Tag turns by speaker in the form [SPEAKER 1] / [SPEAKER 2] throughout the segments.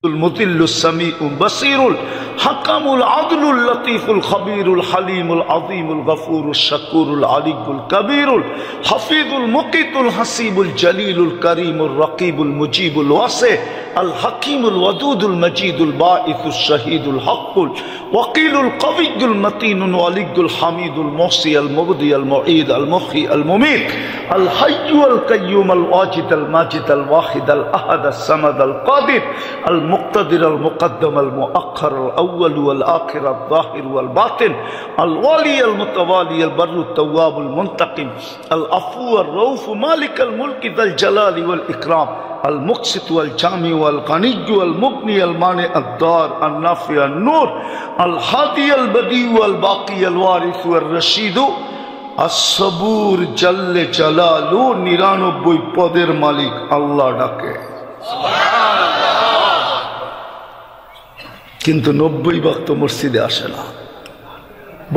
[SPEAKER 1] المطل السميع البصير الحكم العدل اللطيف الخبير الحليم العظيم الغفور الشكور العلي الكبير الحفيظ المقيت الحسيب الجليل الكريم الرقيب المجيب الواسع الحكيم الودود المجيد الباعث الشهيد الحق الوكيل القوي المتين الولي الحميد المحصي المبدي المعيد المحيي المميت الحي القيوم الواجد الماجد الواحد الأحد الصمد القادر المقتدر المقدم المؤخر الأول والآخر الظاهر والباطن الولي المتوالي البر التواب المنتقم العفو الرؤوف مالك الملك ذا الجلال والإكرام المقسط والجامع والغني والمغني المانع الضار النافع النور الهادي البديع والباقي الوارث والرشيد الصبور جل جلاله 99 পদের মালিক আল্লাহ ডাকে কিন্তু 90 ওয়াক্ত মসজিদে আসে না।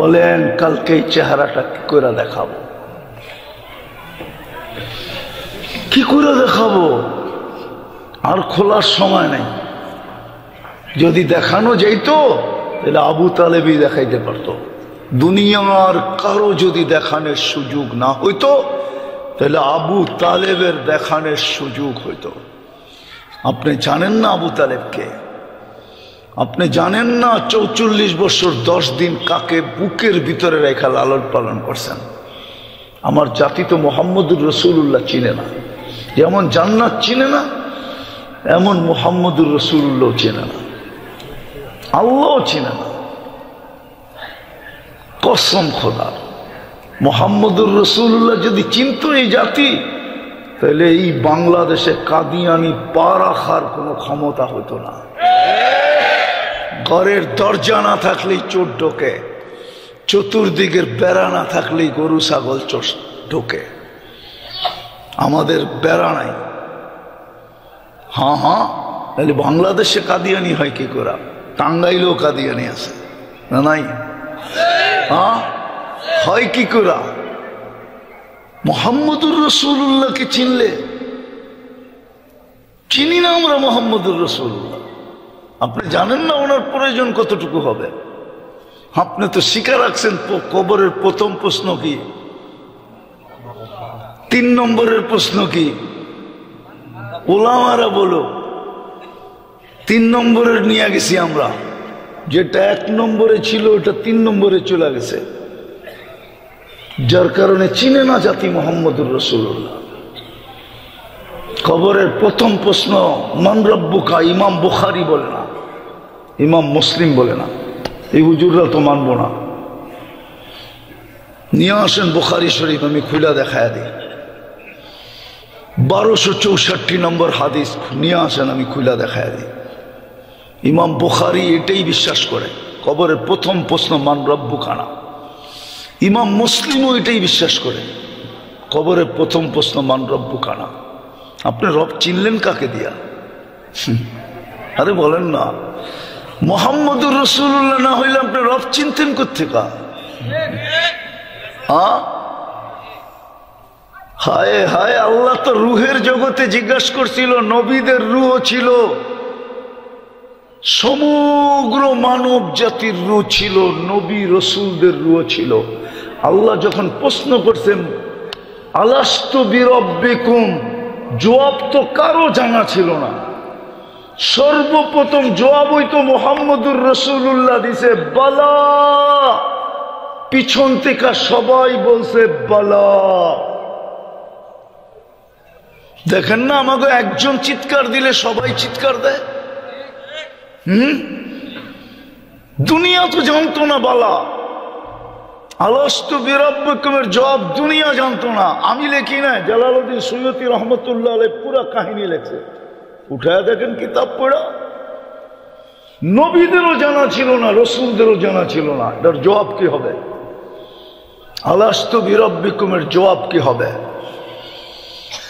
[SPEAKER 1] বলেন কালকে এই চেহারাটা কি করে দেখাবো, কি করে দেখাবো? আর খোলার সময় নেই। যদি দেখানো যাইতো তাহলে আবু তালেবই দেখাইতে পারতো। দুনিয়ার কারো যদি দেখানোর সুযোগ না হইতো তাহলে আবু তালেবের দেখানোর সুযোগ হইতো। আপনি জানেন না আবু তালেবকে? আপনি জানেন না 44 বছর 10 দিন কাকে বুকের ভিতরে রেখা লালন পালন করছেন? আমার জাতি তো মুহাম্মদুর রাসূলুল্লাহ চিনে না। যেমন জান্নাত চিনে না, এমন মুহাম্মদুর রাসূলুল্লাহ চিনে না, আল্লাহ চিনে না। কসম খোদা, মুহাম্মদুর রাসূলুল্লাহ যদি চিনত এই জাতি, তাহলে এই বাংলাদেশে কাদিয়ানি পা রাখার কোনো ক্ষমতা হতো না। ঘরের দরজা না থাকলেই চোর ঢোকে, চতুর্দিকের বেড়া না থাকলেই গরু ছাগল ঢোকে। আমাদের বেড়া নাই। হ্যাঁ হ্যাঁ, তাহলে বাংলাদেশে কাদিয়ানি হয় কি করে? টাঙ্গাইলেও কাদিয়ানি আছে না? নাই? হ্যাঁ, হয় কি করে? মুহাম্মদুর রাসূলুল্লাহকে চিনলে, চিনি না আমরা মুহাম্মদুর রাসূলুল্লাহ। আপনি জানেন না ওনার প্রয়োজন কতটুকু হবে? আপনি তো শিখে রাখছেন কবরের প্রথম প্রশ্ন কি, 3 নম্বরের প্রশ্ন কি? ওলামারা বলো 3 নম্বরের নিয়ে গেছি আমরা। যেটা 1 নম্বরে ছিল ওটা 3 নম্বরে চলে গেছে, যার কারণে চিনে না জাতি মুহাম্মদুর রাসূলুল্লাহ। কবরের প্রথম প্রশ্ন মান রব্বুকা, ইমাম বুখারী বলে না, ইমাম মুসলিম বলে না। এই হুজুররা তো মানবো না। নিয়ে আসেন বুখারী শরীফ, আমি খুলে দেখায় দিই। 1264 নম্বর হাদিস নিয়ে আসেন, আমি খুলে দেখায় দিই। ইমাম বুখারী এটাই বিশ্বাস করে, কবরের প্রথম প্রশ্ন মান রব্বুকা না। ইমাম মুসলিমও এটাই বিশ্বাস করে, কবরের প্রথম প্রশ্ন মান রব্বুকা না। আপনি রব চিনলেন কাকে দিয়া? আরে বলেন না, মুহাম্মদুর রাসূলুল্লাহ না হইলে আপনি রব চিনতেন কোত্থেকে? হায় হায়, আল্লাহ তো রুহের জগতে জিজ্ঞাসা করছিল, নবীদের রুহ ছিল, সমগ্র মানব জাতির রুহ ছিল, নবী রসুলদের রুহ ছিল। আল্লাহ যখন প্রশ্ন করছেন আলাস্তু বিরব্বিকুম, জবাব তো কারো জানা ছিল না। সর্বপ্রথম জবাবই তো মুহাম্মদুর রাসূলুল্লাহ দিছে, বালা। পিছন থেকে সবাই বলছে বালা। দেখেন না, আমাকে একজন চিৎকার দিলে সবাই চিৎকার দেয়। দুনিয়া তো জানতো না বালা। আলাস্তু বিরব্বিকুমের জবাব দুনিয়া জানতো না। আমি লেখি না, জালালউদ্দিন সুয়ুতী রহমতুল্লাহ আলাইহি পুরো কাহিনী লেখছে, উঠায় দেখেন কিতাব পড়া। নবীদেরও জানা ছিল না, রসুলদেরও জানা ছিল না। এটার জবাব কি হবে? আলাস্তু বিরব্বিকুমের জবাব কি হবে?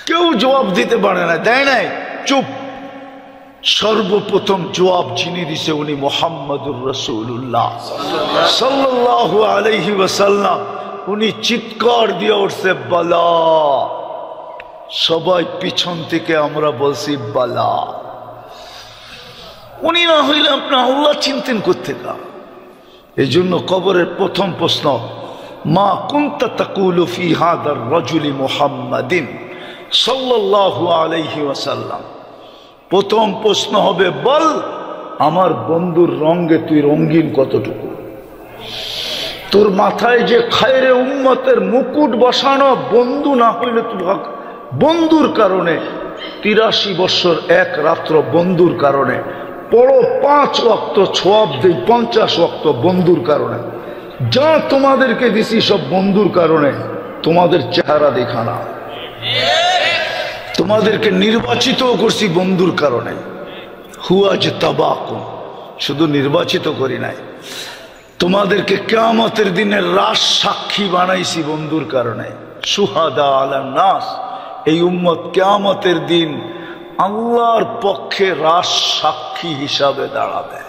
[SPEAKER 1] কেউ জবাব দিতে পারে না, দেয় নাই, চুপ। সর্বপ্রথম জবাব যিনি দিছে উনি মুহাম্মদুর রাসূলুল্লাহ সাল্লাল্লাহু আলাইহি ওয়াসাল্লাম। উনি চিৎকার দিয়ে উঠছে বালা। সবাই পিছন থেকে আমরা বলছি বালা। উনি না হইলে আপনি আল্লাহ চিনতেন কোত্থেকে? এই জন্য কবরের প্রথম প্রশ্ন, মা কুনতা তাকুলু ফি হাদার রাজুলি মুহাম্মাদিন সাল্লাল্লাহু আলাইহি ওয়াসাল্লাম। প্রথম প্রশ্ন হবে, বল আমার বন্ধুর রঙে তুই রঙিন কতটুকু? তোর মাথায় যে খায়রে উম্মতের মুকুট বসানো, বন্ধু না হইলে তুই বন্ধুর কারণে 83 বছর এক রাত্র বন্ধুর কারণে পড়ো, 5 ওয়াক্ত সওয়াব দেই, 50 ওয়াক্ত বন্ধুর কারণে। যা তোমাদেরকে দিছি সব বন্ধুর কারণে, তোমাদের চেহারা দেখা না। তোমাদেরকে নির্বাচিত করছি বন্ধুর কারণে। হুয়াজতাবাকুম, শুধু নির্বাচিত করি নাই, তোমাদেরকে কিয়ামতের দিনের রাজ সাক্ষী বানাইছি বন্ধুর কারণে। শুহাদা আলান নাস, এই উম্মত কিয়ামতের দিন আল্লাহর পক্ষে রাজ সাক্ষী হিসাবে দাঁড়াবে।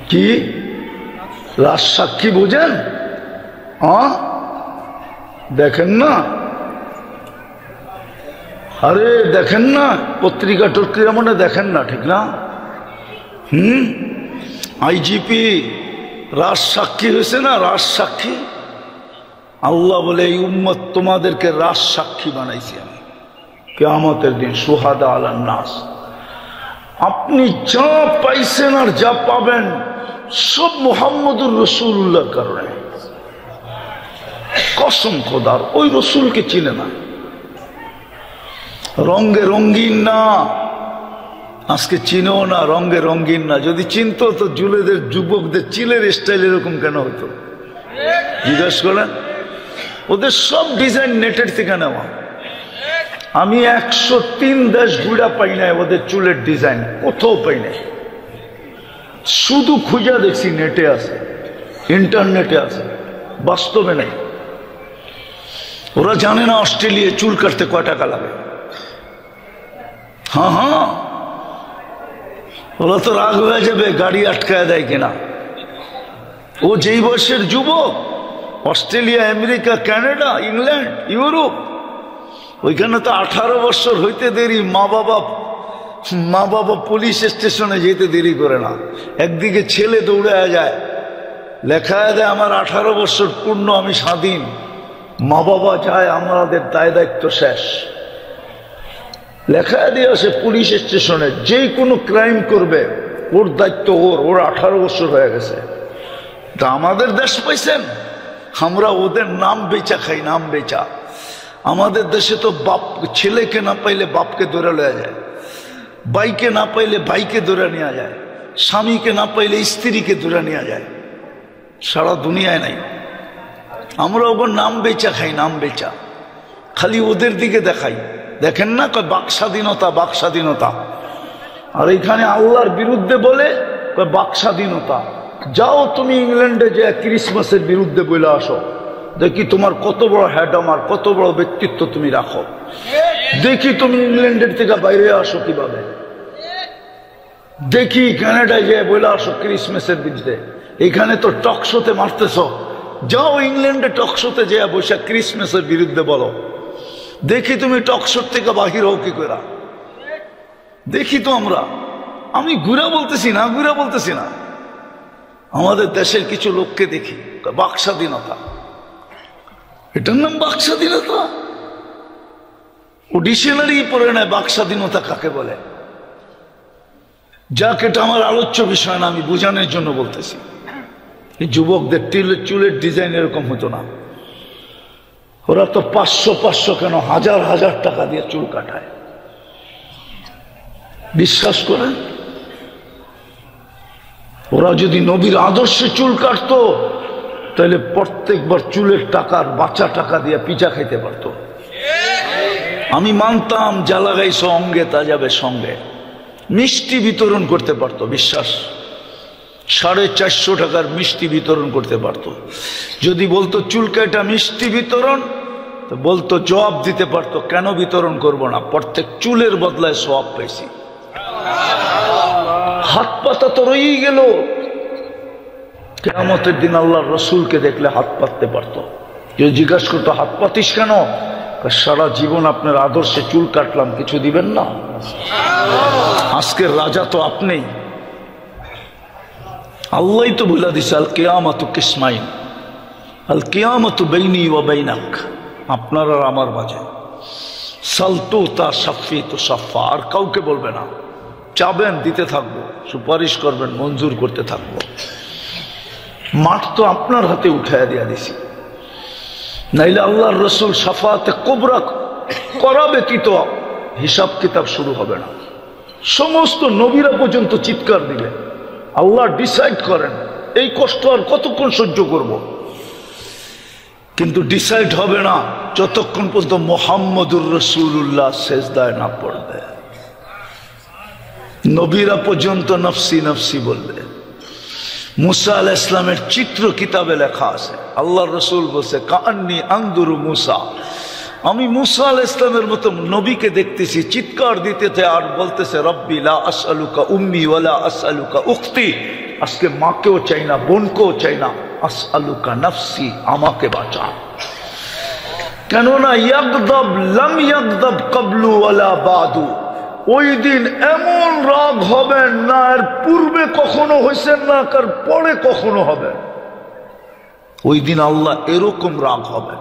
[SPEAKER 1] কি রাজ সাক্ষী বুঝেন? দেখেন না, আরে দেখেন না, পত্রিকা টত্রিকা মনে দেখেন না, ঠিক না? আইজিপি রাজ সাক্ষী হয়েছে না, রাজ সাক্ষী। আল্লাহ বলে এই উম্মত তোমাদেরকে রাজ সাক্ষী বানাইছি আমি কিয়ামতের দিন। শুহাদা আলান নাস, আপনি যা পাইছেন আর যা পাবেন সব মুহাম্মদুর রাসূলুল্লাহর কারণে। কসম খোদার, ওই রসুলকে চিনে না, রঙে রঙিন না, আজকে চিনেও না, রঙে রঙিন না। যদি চিনতো তো জুলেদের যুবকদের চিলের স্টাইল এরকম কেন হতো? জিজ্ঞেস করেন, ওদের সব ডিজাইন নেটের থেকে নেওয়া। আমি 103 দেশ ঘুরা পাই নাই ওদের চুলের ডিজাইন, কোথাও পাই নাই। শুধু খুঁজা দেখছি, নেটে আছে, ইন্টারনেটে আছে, বাস্তবে নাই। ওরা জানে না অস্ট্রেলিয়ায় চুল কাটতে কয় টাকা লাগে। হ্যাঁ, ওরা তো রাগ হয়ে যাবে গাড়ি আটকায় দেয় কিনা। ও যেই বয়সের যুবক, Australia, America, Canada, England, Europe, ওইখানে তো 18 বছর হইতে দেরি। মা বাবা পুলিশ স্টেশনে যেতে দেরি করে না। একদিকে ছেলে দৌড়ে যায়, লেখা দেয় আমার 18 বছর পূর্ণ, আমি স্বাধীন। মা বাবা যায়, আমাদের দায় দায়িত্ব শেষ। লেখা দিয়ে আসে পুলিশ স্টেশনে, যে কোনো ক্রাইম করবে ওর দায়িত্ব ওর 18 বছর হয়ে গেছে। তা আমাদের দেশ পাইছেন, আমরা ওদের নাম বেচা খাই, নাম বেচা। আমাদের দেশে তো বাপ ছেলেকে না পাইলে বাপকে ধরে লয়া যায়, বাইকে না পাইলে ভাইকে ধরে নেওয়া যায়, স্বামীকে না পাইলে স্ত্রীকে ধরে নেওয়া যায়। সারা দুনিয়ায় নাই। আমরা ওর নাম বেচা খাই, নাম বেচা। খালি ওদের দিকে দেখাই, দেখেন না কয় বাক স্বাধীনতা, বাক স্বাধীনতা। আর এইখানে আল্লাহর বিরুদ্ধে বলে কয় বাক স্বাধীনতা। যাও তুমি ইংল্যান্ডে যে ক্রিসমাসের বিরুদ্ধে বলে আসো, দেখি তোমার কত বড় হ্যাডাম আর কত বড় ব্যক্তিত্ব তুমি রাখো। দেখি তুমি ইংল্যান্ডের থেকে বাইরে আসো কিভাবে। দেখি কানাডায় যে বলে আসো ক্রিসমাসের বিরুদ্ধে। এখানে তো টকশোতে মারতেছ, যাও ইংল্যান্ডে টকশোতে যে বসে ক্রিসমাসের বিরুদ্ধে বলো। দেখি তুমি টকশোর থেকে বাহির হও কি করে। দেখি তো আমরা, আমি ঘুরা বলতেছি না, ঘুরা বলতেছি না। আমাদের দেশের কিছু লোককে দেখি বাক স্বাধীনতা, এটার নাম বাক স্বাধীনতা। ও ডিকশনারি পড়ে নেয় বাক স্বাধীনতা কাকে বলে। যাক, এটা আমার আলোচ্য বিষয় না, আমি বোঝানোর জন্য বলতেছি। এই যুবকদের চুলের ডিজাইন এরকম হতো না। ওরা তো 500 কেন 1000 টাকা দিয়ে চুল কাটায়। বিশ্বাস করেন, ওরা যদি নবীর আদর্শে চুল কাটতো তাহলে প্রত্যেকবার চুলের টাকার বাঁচা টাকা দিয়ে পিঠা খাইতে পারতো। আমি মানতাম যা লাগাইছো অঙ্গে তা যাবে সঙ্গে। মিষ্টি বিতরণ করতে পারতো, বিশ্বাস। 450 টাকার মিষ্টি বিতরণ করতে পারতো। যদি বলতো চুল কাটা মিষ্টি বিতরণ, তো বলতো, জবাব দিতে পারতো কেন বিতরণ করব না, প্রত্যেক চুলের বদলায় সওয়াব পাইছি। হাত পাতা তো রয়েই গেল। কিয়ামতের দিন আল্লাহর রসুলকে দেখলে হাত পাততে পারতো। কেউ জিজ্ঞাসা করতো হাত পাতিস কেন? সারা জীবন আপনার আদর্শে চুল কাটলাম, কিছু দিবেন না? আজকের রাজা তো আপনি। আল্লাহই তো বলে দিছে আল কিয়ামাতু কিসমাইন, আল কিয়ামাতু বাইনি ওয়া বাইনাক, আপনার আর আমার মাঝে। সালতু তা সাফি তো সাফা, আর কাউকে বলবে না। চাবেন দিতে থাকবো, সুপারিশ করবেন মঞ্জুর করতে থাকবো। মাঠ তো আপনার হাতে উঠাইয়া দিয়া দিছি, নাইলে আল্লাহর রসুল সাফাতে কোবরা করাবে কি তো হিসাব কিতাব শুরু হবে না। সমস্ত নবীরা পর্যন্ত চিৎকার দিবে, আল্লাহ ডিসাইড করেন এই কষ্ট আর কতক্ষণ সহ্য করব। কিন্তু ডিসাইড হবে না যতক্ষণ পর্যন্ত মুহাম্মদুর রাসূলুল্লাহ সেজদায় না পড়বে। নবীরা পর্যন্ত নফসি নফসি বলবে। মুসা আলাইহিস সালামের চিত্র কিতাবে লেখা আছে, আল্লাহর রাসূল বলছে কাআন্নী আনদুরু মুসা, আমি মুসা আলাইহিস সালামের মতো নবীকে দেখতেছি, চিৎকার দিতেছে আর বলতেছে রব্বি লা আসআলুকা উম্মি ওয়ালা আসআলুকা উখতি, আজকে মাকেও চাই না বোনকেও চাই না, আসআলুকা নফসি, আমাকে বাঁচা। কেননা ইয়াগদাব লাম ইয়াগদাব ক্বাবলু ওয়ালা বাদু, ওই দিন এমন রাগ হবে না এর পূর্বে কখনো হয়েছে না কার পরে কখনো হবে। ওই দিন আল্লাহ এরকম রাগ হবে।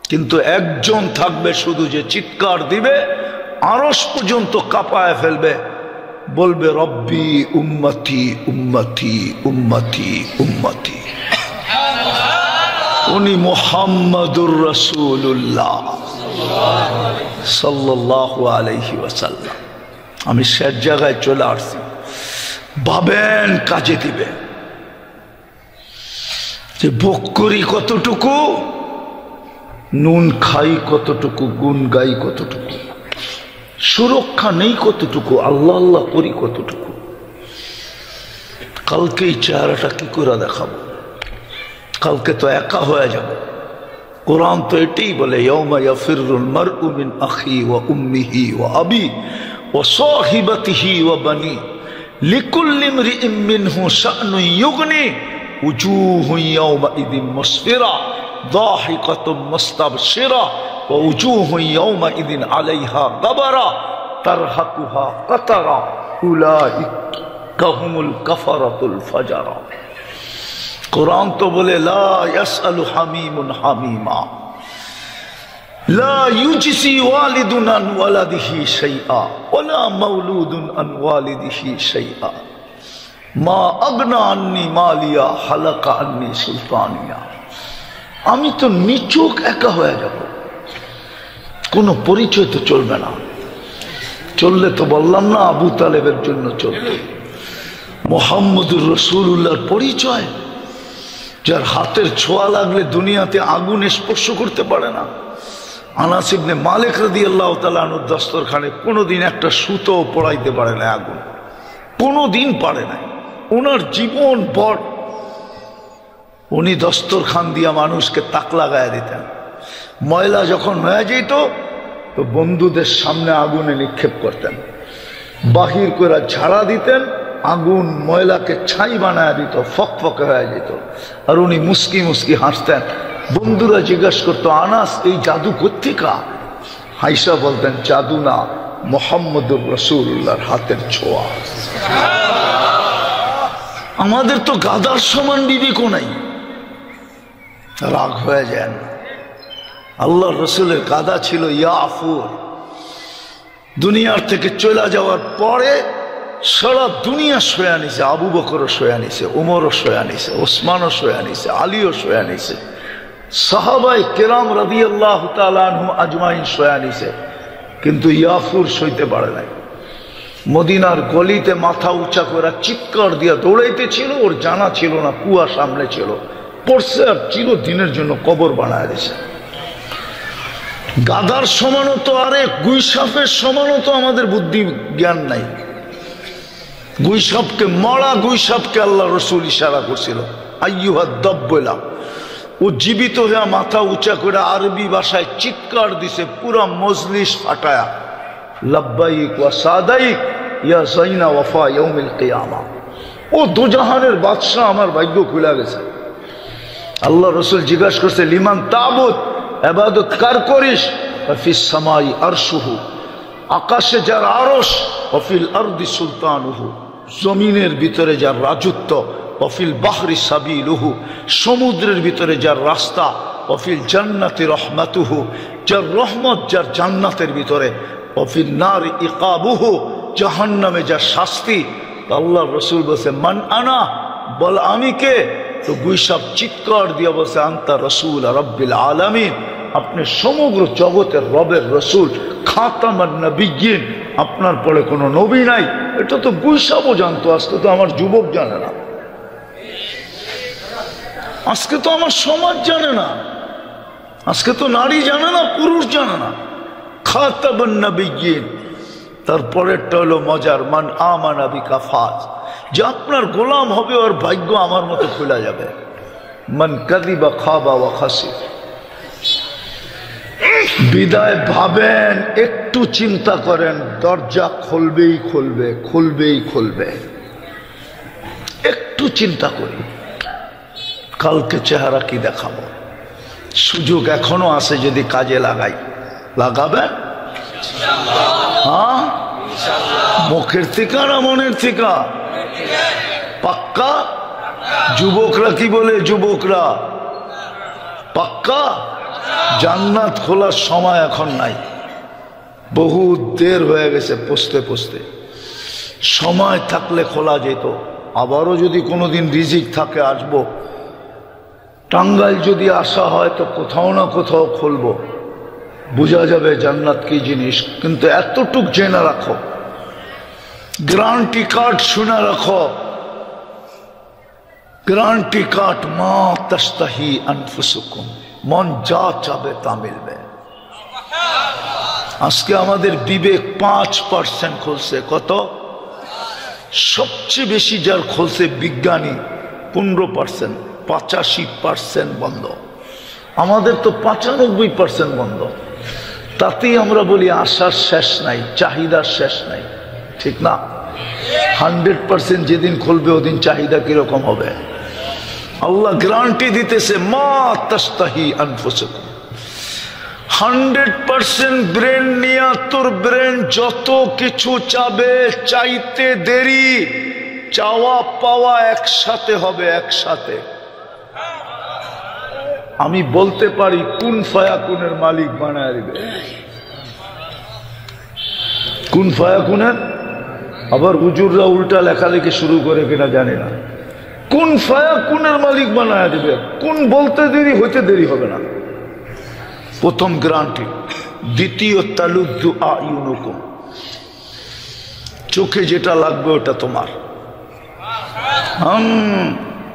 [SPEAKER 1] কিন্তু একজন থাকবে শুধু, যে চিৎকার দিবে আরশ পর্যন্ত কাঁপায় ফেলবে, বলবে রব্বি উম্মতি উম্মতি উম্মতি উম্মতি। উনি মুহাম্মাদুর রাসূলুল্লাহ সাল্লাল্লাহু আলাইহি ওয়াসাল্লাম। আমি শেষ জায়গায় চলে আসছি, ভাবেন কাজে দিবে যে ভোগ করি কতটুকু, নুন খাই কতটুকু, গুণ গাই কতটুকু, সুরক্ষা নেই কতটুকু, আল্লাহ আল্লাহ করি কতটুকু। কালকে এই চেহারাটা কি করে দেখাবো? কালকে তো একা হয়ে যাব। কোরআন তো এটাই বলে ইয়াউমা ইয়াফিরুল মারউ মিন আখি ওয়া উম্মিহি ওয়া আবি ওয়া সাহিবাতিহি ওয়া বানি লিকুল্লি ইমরিইম মিনহু শা'নুন ইউগনি উজুহু ইয়াউমা ইযিন মুসফিরা দাহিকাতুম মুস্তাবশিরা ওয়া উজুহু ইয়াউমা ইযিন আলাইহা গাবারা তারহাকুহা কাতারা উলাইকা হুমুল কাফারাতুল ফাজারা। কোরআন তো বলে লা ইয়াসআলু হামিমুন হামিমা, লা ইউজসি ওয়ালিদুন আন ওয়ালাদিহি শাইআ ওয়ালা মাউলুদুন আন ওয়ালিদিহি শাইআ মা আগনা আন্নি মালিয়া হালাকা আন্নি সুলতানিয়া। আমি তো নিচুক একা হয়ে যাব, কোনো পরিচয় তো চলবে না। চললে তো বললাম না আবু তালেবের জন্য চলতো। মুহাম্মদুর রাসূলুল্লাহর পরিচয়, যার হাতের ছোঁয়া লাগলে দুনিয়াতে আগুন স্পর্শ করতে পারে না। আনাস ইবনে মালিক রাদিয়াল্লাহু তাআলা আনহু দস্তরখানে কোনোদিন একটা সুতো পড়াইতে পারে না আগুন, কোনোদিন পারে নাই। ওনার জীবন ভর উনি দস্তরখান দিয়া মানুষকে তাক লাগায় দিতেন। ময়লা যখন হয়ে যেত তো বন্ধুদের সামনে আগুনে নিক্ষেপ করতেন, বাহির করে ঝাড়া দিতেন, আগুন ময়লাকে ছাই বানায় দিত, ফকফকে হয়ে যেত। আর উনি মুস্কি মুস্কি হাসতেন। বন্ধুরা জিজ্ঞাসা করতো আনাস এই জাদু কোত্থেকা? হাইসা বলতেন জাদু না, মুহাম্মদুর রাসূলুল্লাহর হাতের ছোঁয়া। আমাদের তো গাদার সমান বিবেকও নাই, রাগ হয়ে যায় না। আল্লাহর রাসূলের গাদা ছিল ইয়াফুর। দুনিয়ার থেকে চলে যাওয়ার পরে সারা দুনিয়া শোয়া নিছে, আবু বকরও শোয়া নিছে, উমরও শোয়া নিছে, ওসমানও শোয়া নিছে, আলীও শোয়া নিছে, সাহাবায়ে কেরাম রাদিয়াল্লাহু তাআলা আনহুম আজমাইন শোয়া নিছে। কিন্তু ইয়াফুর সইতে পারে নাই। মদিনার গলিতে মাথা উঁচা করে চিৎকার দিয়া দৌড়াইতে ছিল, ওর জানা ছিল না কুয়া সামনে ছিল, পড়ছে আর চিরদিনের জন্য কবর বানায় দিছে। গাদার সমানও তো, আরে গুইসাপের সমানও তো আমাদের বুদ্ধি জ্ঞান নাই। গুইসাপকে, মরা গুইসাপকে আল্লাহ রসুল ইশারা করছিল আইয়ুহাদ দাব্বলা। ও জীবিত হয়ে মাথা উঁচা করে আরবি ভাষায় চিৎকার দিছে, পুরা মজলিস ফাটায়া লাব্বাইক ওয়া সাদাইক ইয়া যাইনা ওয়াফা ইয়াউমিল কিয়ামা। ও দুজাহানের বাদশা, আমার ভাগ্য খুলে গেছে। আল্লাহ রসুল জিজ্ঞাসা করছে লিমান তাবুদ, ইবাদত কার করিস? ফিস সামাই আরশুহু, আকাশে যার আরশ, ওয়াফিল আরদি সুলতানুহু, জমিনের ভিতরে যার রাজত্ব, ওয়াফিল বাহরি সাবিলুহু, সমুদ্রের ভিতরে যার রাস্তা, ওয়াফিল জান্নাতি রহমাতুহু, যার রহমত যার জান্নাতের ভিতরে, ওয়াফিল নার ইকাবুহু, জাহান্নামে যার শাস্তি। আল্লাহ রসুল বলছে মান আনা, বল আমি কে? তো গুইসাব চিৎকার দিয়ে বলছে আনতা রসুল রব্বিল আলামিন, আপনি সমগ্র জগতের রবের রসুল, খাতামান নবিয়্যিন, আপনার পরে কোনো নবী নাই। এটা তো গুইসাবও জানতো, আজকে তো আমার যুবক জানে না, আজকে তো আমার সমাজ জানে না, আজকে তো নারী জানে না, পুরুষ জানে না। খাতামান নবিয়্যিন। তারপরেরটা হলো মজার, মান আমানা বিকা ফাজ, যে আপনার গোলাম হবে ওর ভাগ্য আমার মতো খোলা যাবে। মান কাযিবা খাবা ওয়া খাসির। বিদায় ভাবেন, একটু চিন্তা করেন, দরজা খুলবেই খুলবে, খুলবেই খুলবে। একটু চিন্তা করি কালকে চেহারা কি দেখাবো। সুযোগ এখনো আছে, যদি কাজে লাগাই। লাগাবেন? হ্যাঁ, মুখের থেকে না মনের থেকে? পাক্কা? যুবকরা কি বলে? যুবকরা পাক্কা? জান্নাত খোলার সময় এখন নাই, বহু দের হয়ে গেছে, পৌঁছতে পৌঁছতে। সময় থাকলে খোলা যেত। আবারও যদি কোনোদিন রিজিক থাকে আসবো। টাঙ্গাইল যদি আসা হয় তো কোথাও না কোথাও খুলবো, বোঝা যাবে জান্নাত কি জিনিস। কিন্তু এতটুক জেনে রাখো, গ্যারান্টি কার্ড শুনে রাখো, গ্যারান্টি কার্ড, মা তাস্তাহি আনফুসুকুম, মন যা চাবে তা মিলবে। আজকে আমাদের বিবেক 5% খুলছে। কত? সবচেয়ে বেশি যার খুলছে বিজ্ঞানী 15%, 85% বন্ধ। আমাদের তো 95% বন্ধ। তাতেই আমরা বলি আশার শেষ নাই, চাহিদার শেষ নাই, ঠিক না? 100% যেদিন খুলবে ওদিন চাহিদা কিরকম হবে? আল্লাহ গ্যারান্টি দিতেছে, মা তাস্তাহি আনফুসুকুম। 100% ব্রেন নিয়ে তোর ব্রেন যত কিছু চাবে, চাইতে দেরি, চাওয়া পাওয়া একসাথে হবে, একসাথে। আমি বলতে পারি কুন ফায়াকুনের মালিক বানায় দিবে। কুন ফায়াকুনের, আবার হুজুররা উল্টা লেখালেখি শুরু করে কিনা জানি না। কুন ফায়াকুনের মালিক বানায় দিবে। কুন বলতে দেরি, হইতে দেরি হবে না, প্রথম গ্যারান্টি। দ্বিতীয়, তালুদ্দু আয়ুনুকুম, চোখে যেটা লাগবে ওটা তোমার।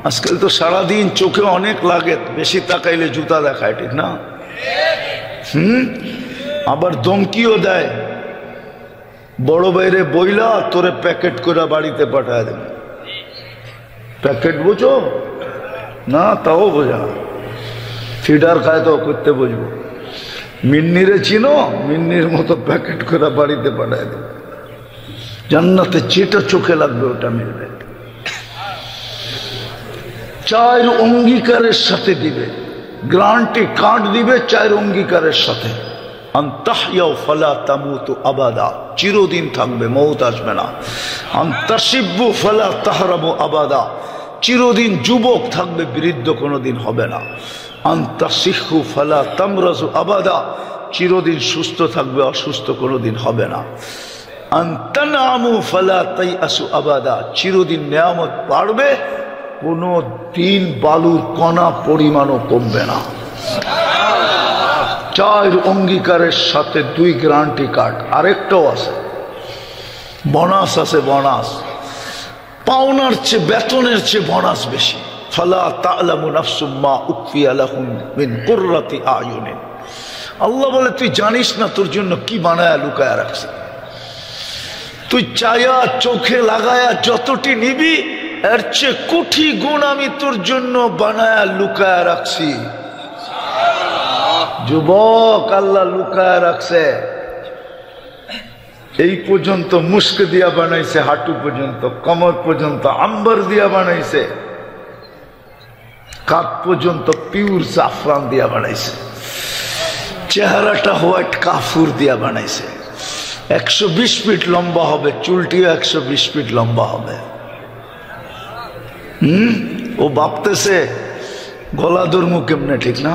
[SPEAKER 1] আজকাল তো সারাদিন চোখে অনেক লাগে, বেশি তাকাইলে জুতা দেখায়, ঠিক না? আবার ধমকিও দেয়, বড় বাইরে বইলা তোরে প্যাকেট করে বাড়িতে পাঠায় দেবে। প্যাকেট বুঝো না? তাও বোঝা, ফিডার খায় তো করতে বুঝবো। মিন্নিরে চিনো? মিন্নির মতো প্যাকেট করে বাড়িতে পাঠায় দেবে। জান্নাতে যেটা চোখে লাগবে ওটা মিলবে। 4 অঙ্গীকারের সাথে দিবে, গ্যারান্টি কার্ড দিবে 4 অঙ্গীকারের সাথে। আনতাহইয়াউ ফালা তামুতু আবাদা, চিরদিন থাকবে, মওত আসবে না। আনতাশিব্বু ফালা তাহরাবু আবাদা, চিরদিন যুবক থাকবে, বৃদ্ধ কোনোদিন হবে না। আনতাসিহু ফালা তামরাজু আবাদা, চিরদিন সুস্থ থাকবে, অসুস্থ কোনোদিন হবে না। আনতানামু ফালা তাইআসু আবাদা, চিরদিন নিয়ামত বাড়বে, কোনো দিন বালুর কণা পরিমাণও কমবে না। 4 অঙ্গীকারের সাথে 2 গ্যারান্টি কার্ড। আরেকটাও আছে, বোনাস আছে, বোনাস। পাওনার চেয়ে, বেতনের চেয়ে বোনাস বেশি। ফালা তা'লামু নাফসুম মা উখফিয়া লাহুম মিন কুররাতি আয়ুনিন। আল্লাহ বলে, তুই জানিস না তোর জন্য কি বানায়া লুকায়া রাখছি। তুই চায়া চোখে লাগায়া যতটি নিবি, এর চেয়ে কোটি গুণ আমি তোর জন্য বানায়া লুকায়া রাখছি। যুবক, আল্লাহ লুকায়া রাখছে। এই পর্যন্ত মুস্ক দিয়া বানাইছে, হাঁটু পর্যন্ত, কমর পর্যন্ত আম্বার দিয়া বানাইছে, কাঁধ পর্যন্ত পিওর জাফরান দিয়া বানাইছে, চেহারাটা হোয়াইট কাফুর দিয়া বানাইছে। 120 ফিট লম্বা হবে, চুলটিও 120 ফিট লম্বা হবে। ও ভাবতেছে গলা ধর্ম কেমনে, ঠিক না?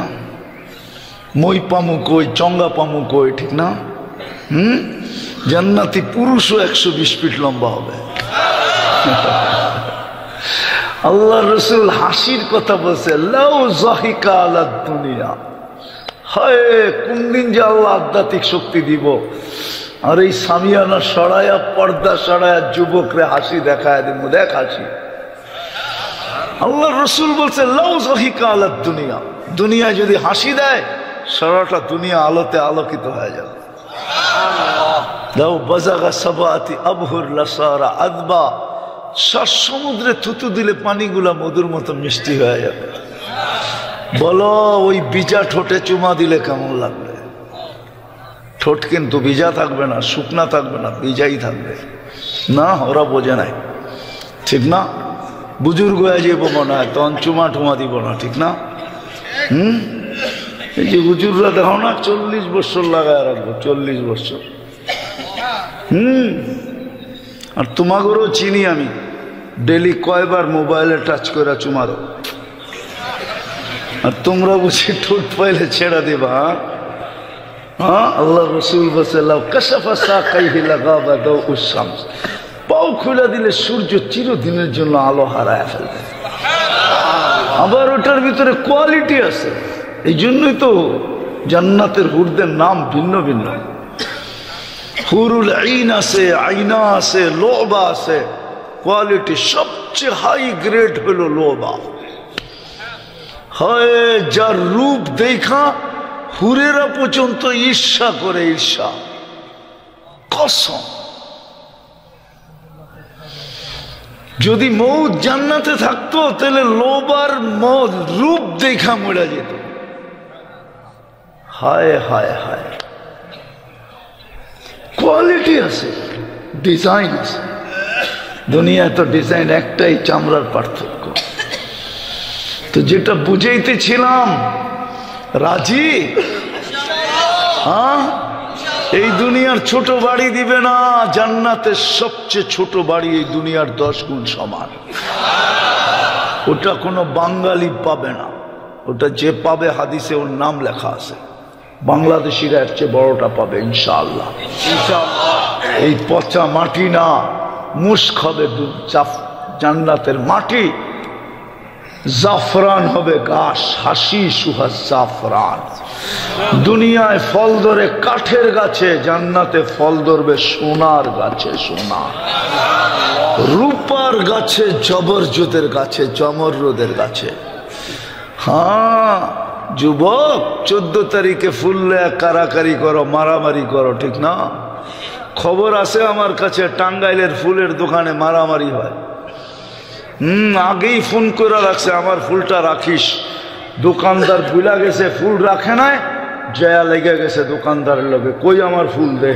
[SPEAKER 1] মই পামু কই, চঙ্গা পামু কই, ঠিক না? জান্নাতি পুরুষও 120 ফিট লম্বা হবে। আল্লাহ রসুল হাসির কথা বলছে, লাউ যাহিকা আলা দুনিয়া, হায় কোন দিন যে আল্লাহ আধ্যাত্মিক শক্তি দিব আর এই সামিয়ানা সরায়া, পর্দা সরায়া যুবকরে হাসি দেখায় দিব, দেখ হাসি। আল্লাহ রসুল বলছে লাউ যাহিকা আলা দুনিয়া, দুনিয়া যদি হাসি দেয় সারাটা দুনিয়া আলোতে আলোকিত হয়ে যাবে। লাউ বাজাগা সাবাতি আবহুর লাসারা আদবা, সাত সমুদ্রে থুতু দিলে পানিগুলা মধুর মতো মিষ্টি হয়ে যাবে। বলো ওই বিজা ঠোঁটে চুমা দিলে কেমন লাগবে? ঠোঁট কিন্তু ভিজা থাকবে না, শুকনা থাকবে না, ভিজাই থাকবে না। ওরা বোঝে নাই, ঠিক না? বুজুর্গ হয়ে যাবো মনে হয়, তখন চুমা টুমা দিব না, ঠিক না? এই যে হুজুররা দেখো না 40 বছর লাগায় রাখবো, 40 বছর। আর তোমাদেরও চিনি আমি, ডেলি কয়বার মোবাইলে টাচ করে চুমারো, আর তোমরা বুঝি ঠোঁট পাইলে ছেড়া দিবা। হ্যাঁ, আল্লাহ রসুল বলছে লাউ কাশাফা সাকাইহি লাগাবা দাউস শামস, পাও খুলে দিলে সূর্য চিরদিনের জন্য আলো হারায় ফেলবে। আবার ওটার ভিতরে কোয়ালিটি আছে, এই জন্যই তো জান্নাতের হুরদের নাম ভিন্ন ভিন্ন। হুরুল আইন আছে, আইনা আছে, লোবা আছে। কোয়ালিটি সবচেয়ে হাই গ্রেড হলো লোবা। হয় যার রূপ দেখা হুরেরা পর্যন্ত ঈর্ষা করে, ঈর্ষা কসম। যদি মৌত জান্নাতে থাকতো তাহলে লোবার মৌত রূপ দেখা মরা যেত। হায় হায় হায়, কোয়ালিটি আছে, ডিজাইন আছে। দুনিয়ায় তো ডিজাইন একটাই, চামড়ার পার্থক্য। তো যেটা বুঝাইতেছিলাম, রাজি? হ্যাঁ, এই দুনিয়ার ছোট বাড়ি দিবে না, জান্নাতের সবচেয়ে ছোট বাড়ি এই দুনিয়ার 10 গুণ সমান। ওটা কোনো বাঙালি পাবে না, ওটা যে পাবে হাদিসে ওর নাম লেখা আছে। বাংলাদেশিরা এর চেয়ে বড়টা পাবে ইনশাআল্লাহ। এই পচা মাটি না, মুস্ক হবে জান্নাতের মাটি, জাফরান হবে ঘাস, হাসি সুহাস জাফরান। দুনিয়ায় ফল ধরে কাঠের গাছে, জান্নাতে ফল ধরবে সোনার গাছে, সোনা। রূপার গাছে, জবরজতের গাছে, জমররদের গাছে। হ্যাঁ যুবক, 14 তারিখে ফুললে কারাকারি করো, মারামারি করো, ঠিক না? খবর আছে আমার কাছে, টাঙ্গাইলের ফুলের দোকানে মারামারি হয়। আগেই ফোন করে রাখছে, আমার ফুলটা রাখিস। দোকানদার ভুলা গেছে, ফুল রাখে নাই, জয়া লেগে গেছে দোকানদারের লগে, কই আমার ফুল দে।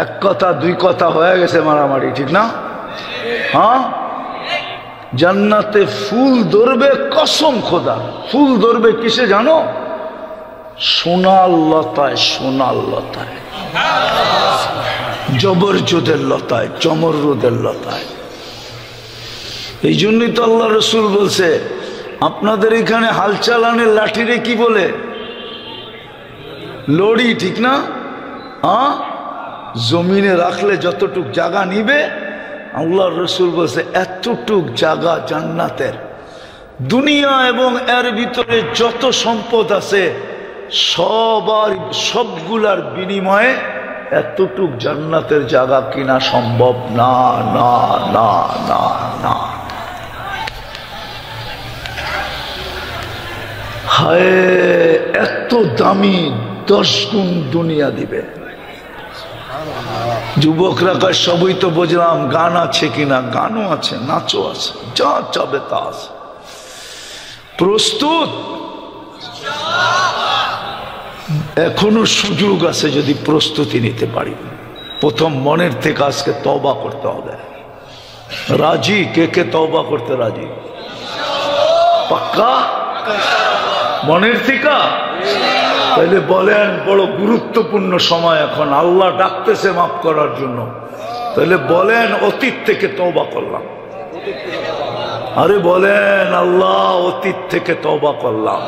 [SPEAKER 1] এক কথা 2 কথা হয়ে গেছে মারামারি, ঠিক না? হ্যাঁ, জান্নাতে ফুল ধরবে, কসম খোদা ফুল ধরবে কিসে জানো? সোনার লতায়, সোনার লতায়, জবরজদের লতায়, চমররদের লতায়। এই জন্যই তো আল্লাহ রসুল বলছে, আপনাদের এখানে হাল চালানের লাঠিরে কি বলে? লড়ি, ঠিক না? হ্যাঁ, জমিনে রাখলে যতটুক জায়গা নিবে, আল্লাহ রসুল বলছে এতটুক জায়গা জান্নাতের। দুনিয়া এবং এর ভিতরে যত সম্পদ আছে সবগুলার বিনিময়ে এতটুক জান্নাতের জায়গা কিনা সম্ভব না, না না না না। হায়, এত দামি 10 গুণ দুনিয়া দিবে। যুবকরা কয় সবই তো বুঝলাম, গান আছে কিনা? গানও আছে, নাচও আছে, যা চাবে তা আছে। প্রস্তুত? এখনো সুযোগ আছে যদি প্রস্তুতি নিতে পারি। প্রথম মনের থেকে আজকে তওবা করতে হবে। রাজি? কে কে তওবা করতে রাজি? পাক্কা? মনের থেকে? তাহলে বলেন বড় গুরুত্বপূর্ণ সময় এখন, আল্লাহ ডাকতেছে মাফ করার জন্য। তাহলে বলেন অতীত থেকে তওবা করলাম। আরে বলেন আল্লাহ অতীত থেকে তওবা করলাম।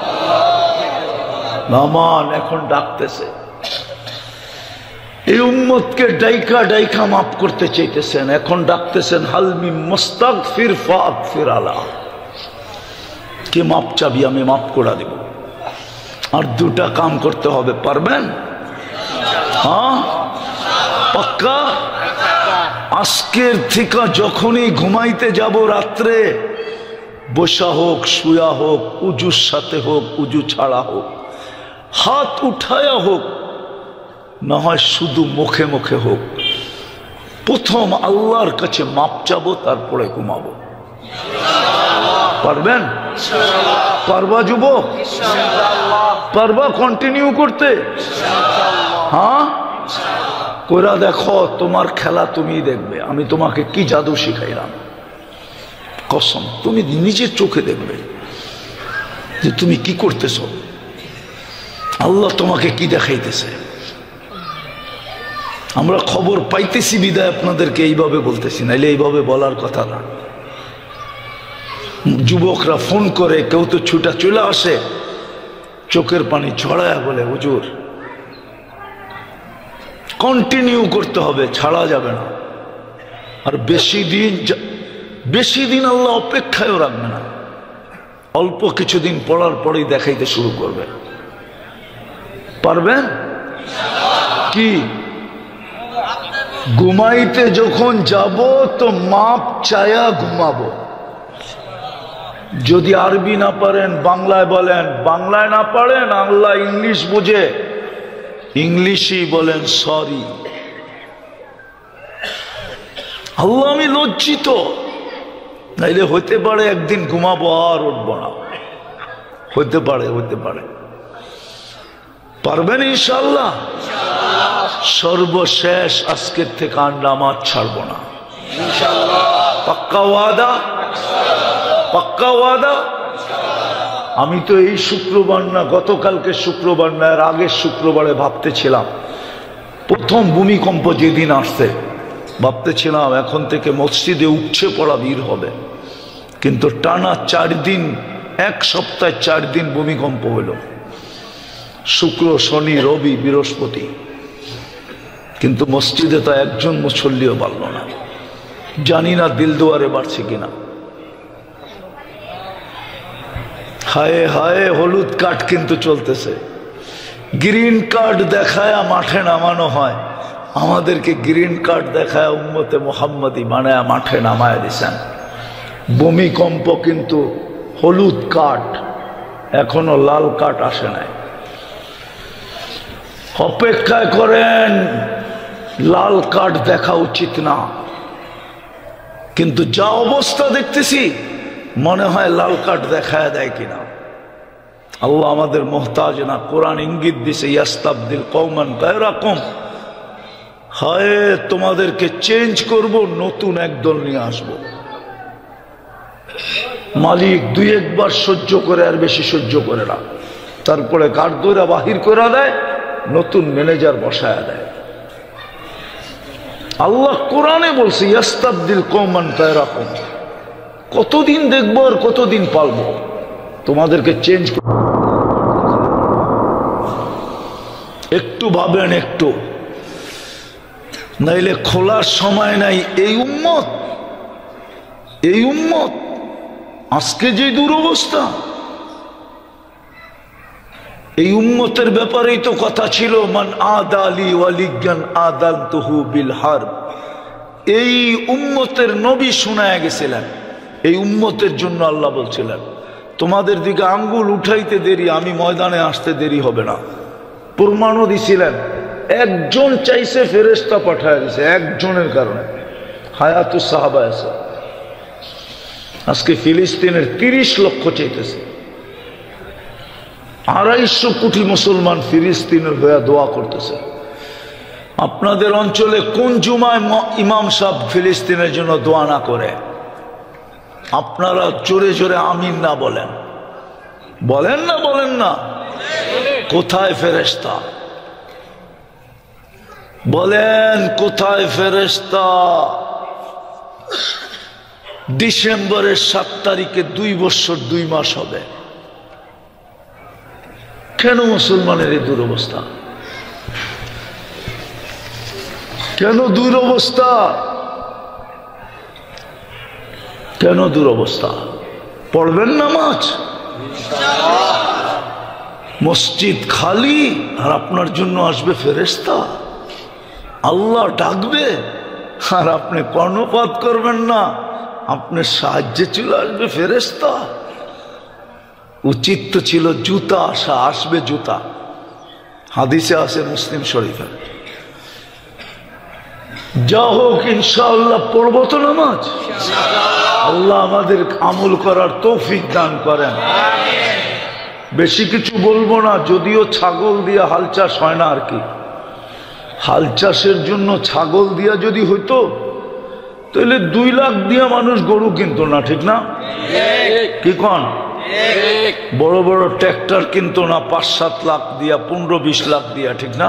[SPEAKER 1] নামান এখন ডাকতেছে, এই উম্মতকে ডাইকা ডাইকা মাফ করতে চাইতেছেন। এখন ডাকতেছেন হালমি মুস্তাগফির ফাগফির আলা, কে মাপ চাবি আমি মাফ করে দেব। আর দুটা কাম করতে হবে, পারবেন? হ্যাঁ পাক্কা? আজকের থেকে যখনই ঘুমাইতে যাব রাত্রে, বসা হোক শুয়া হোক, উজুর সাথে হোক উজু ছাড়া হোক, হাত উঠায়া হোক, না হয় শুধু মুখে মুখে হোক, প্রথম আল্লাহর কাছে মাপ চাবো, তারপরে ঘুমাবো। পারবেন? পারবা যুবক? পারবা কন্টিনিউ করতে? হ্যাঁ কইরা দেখো, তোমার খেলা তুমি দেখবে। আমি তোমাকে কি জাদু শিখাইলাম, কসম তুমি নিজের চোখে দেখবে যে তুমি কি করতেছ, আল্লাহ তোমাকে কি দেখাইতেছে। আমরা খবর পাইতেছি বিদায় আপনাদেরকে এইভাবে বলতেছি, নাইলে এইভাবে বলার কথা না। যুবকরা ফোন করে, কেউ তো ছুটা চলে আসে, চোখের পানি ছড়ায় বলে হুজুর কন্টিনিউ করতে হবে, ছাড়া যাবে না। আর বেশি দিন আল্লাহ অপেক্ষায়ও রাখবে না, অল্প কিছুদিন পড়ার পরেই দেখাইতে শুরু করবে। পারবেন? কি ঘুমাইতে যখন যাব তো মাপ চায়া ঘুমাবো। যদি আরবি না পারেন বাংলায় বলেন, বাংলায় না পারেন আল্লাহ ইংলিশ বুঝে, ইংলিশই বলেন সরি। আল্লাহ আমি লজ্জিত, নাইলে হইতে পারে একদিন ঘুমাবো আর উঠবো না, হইতে পারে। পারবেন ইনশাআল্লাহ? সর্বশেষ আজকের থেকে আর নামাজ ছাড়বো না ইনশাআল্লাহ। পাক্কা ওয়াদা? পাক্কা ওয়াদা? আমি তো এই শুক্রবার না, গতকালকে শুক্রবার না, এর আগের শুক্রবারে ভাবতেছিলাম, প্রথম ভূমিকম্প যেদিন আসছে ভাবতেছিলাম এখন থেকে মসজিদে উপচে পড়া ভিড় হবে। কিন্তু টানা 4 দিন, এক সপ্তাহে 4 দিন ভূমিকম্প হইল, শুক্র শনি রবি বৃহস্পতি, কিন্তু মসজিদে তো একজন মুসল্লিও বাড়ল না। জানি না দিল দুয়ারে বাড়ছে কিনা। হায় হায়, হলুদ কার্ড কিন্তু চলতেছে, গ্রিন কার্ড দেখায় মাঠে নামানো হয়। আমাদেরকে গ্রিন কার্ড দেখায় উম্মতে মুহাম্মদি বানায় মাঠে নামায় দিছেন। ভূমিকম্প কিন্তু হলুদ কার্ড, এখনো লাল কার্ড আসে নাই। অপেক্ষায় করেন, লাল কার্ড দেখা উচিত না, কিন্তু যা অবস্থা দেখতেছি মনে হয় লাল কার্ড দেখায় দেয় কিনা। আল্লাহ আমাদের মোহতাজ না, কোরআন ইঙ্গিত দিছে ইয়াস্তাবদিল কওমান গায়রাকুম, হায় তোমাদেরকে চেঞ্জ করব, নতুন একদল নিয়ে আসব। মালিক 2-1 বার সহ্য করে, আর বেশি সহ্য করে না, তারপরে কাঠ ধরে বাহির করে দেয়, নতুন ম্যানেজার বসায় দেয়। আল্লাহ কোরআনে বলছে ইয়াস্তাবদিল কওমান গায়রাকুম, কতদিন দেখবো আর কতদিন পালবো, তোমাদেরকে চেঞ্জ। একটু ভাবেন, একটু, নাইলে খোলার সময় নাই। এই উম্মত আজকে যে দুরবস্থা, এই উম্মতের ব্যাপারেই তো কথা ছিল, মান আদালি ওয়ালিয়ান আদালতুহু বিল হারব। এই উম্মতের নবী শোনায় গেছিলেন, এই উম্মতের জন্য আল্লাহ বলছিলেন তোমাদের দিকে আঙ্গুল উঠাইতে দেরি, আমি ময়দানে আসতে দেরি হবে না। প্রমাণও দিছিলেন, একজন চাইছে ফেরেশতা পাঠায় দিছে, একজনের কারণে হায়াতুস সাহাবা আছে। আজকে ফিলিস্তিনের 30 লক্ষ চাইতেছে, 250 কোটি মুসলমান ফিলিস্তিনের হয়ে দোয়া করতেছে। আপনাদের অঞ্চলে কোন জুমায় ইমাম সাহেব ফিলিস্তিনের জন্য দোয়া না করে? আপনারা জোরে জোরে আমিন না বলেন, বলেন না? কোথায় ফেরেশতা? বলেন কোথায় ফেরেশতা? ডিসেম্বরের 7 তারিখে 2 বছর 2 মাস হবে। কেন মুসলমানের এই দুরবস্থা? কেন দুরবস্থা? কেন দুরবস্থা? পড়বেন নামাজ, মসজিদ খালি, আর আপনার জন্য আসবে ফেরেশতা। আল্লাহ ডাকবে আর আপনি কর্ণপাত করবেন না, আপনার সাহায্যে চলে আসবে ফেরেশতা। উচিত তো ছিল জুতা আসা, আসবে জুতা। হাদিসে আছে মুসলিম শরীফে। যা হোক ইনশাআল্লাহ পড়বো তো নামাজ। আল্লাহ আমাদের আমল করার তৌফিক দান করেন। বেশি কিছু বলবো না, যদিও ছাগল দিয়ে হাল চাষ হয় না আর কি। হাল চাষের জন্য ছাগল দিয়া যদি হইতো তাহলে 2 লাখ দিয়া মানুষ গরু কিনতো না, ঠিক না? কি কন? বড় বড় ট্র্যাক্টর কিনতো না 5-7 লাখ দিয়া, 15-20 লাখ দিয়া, ঠিক না?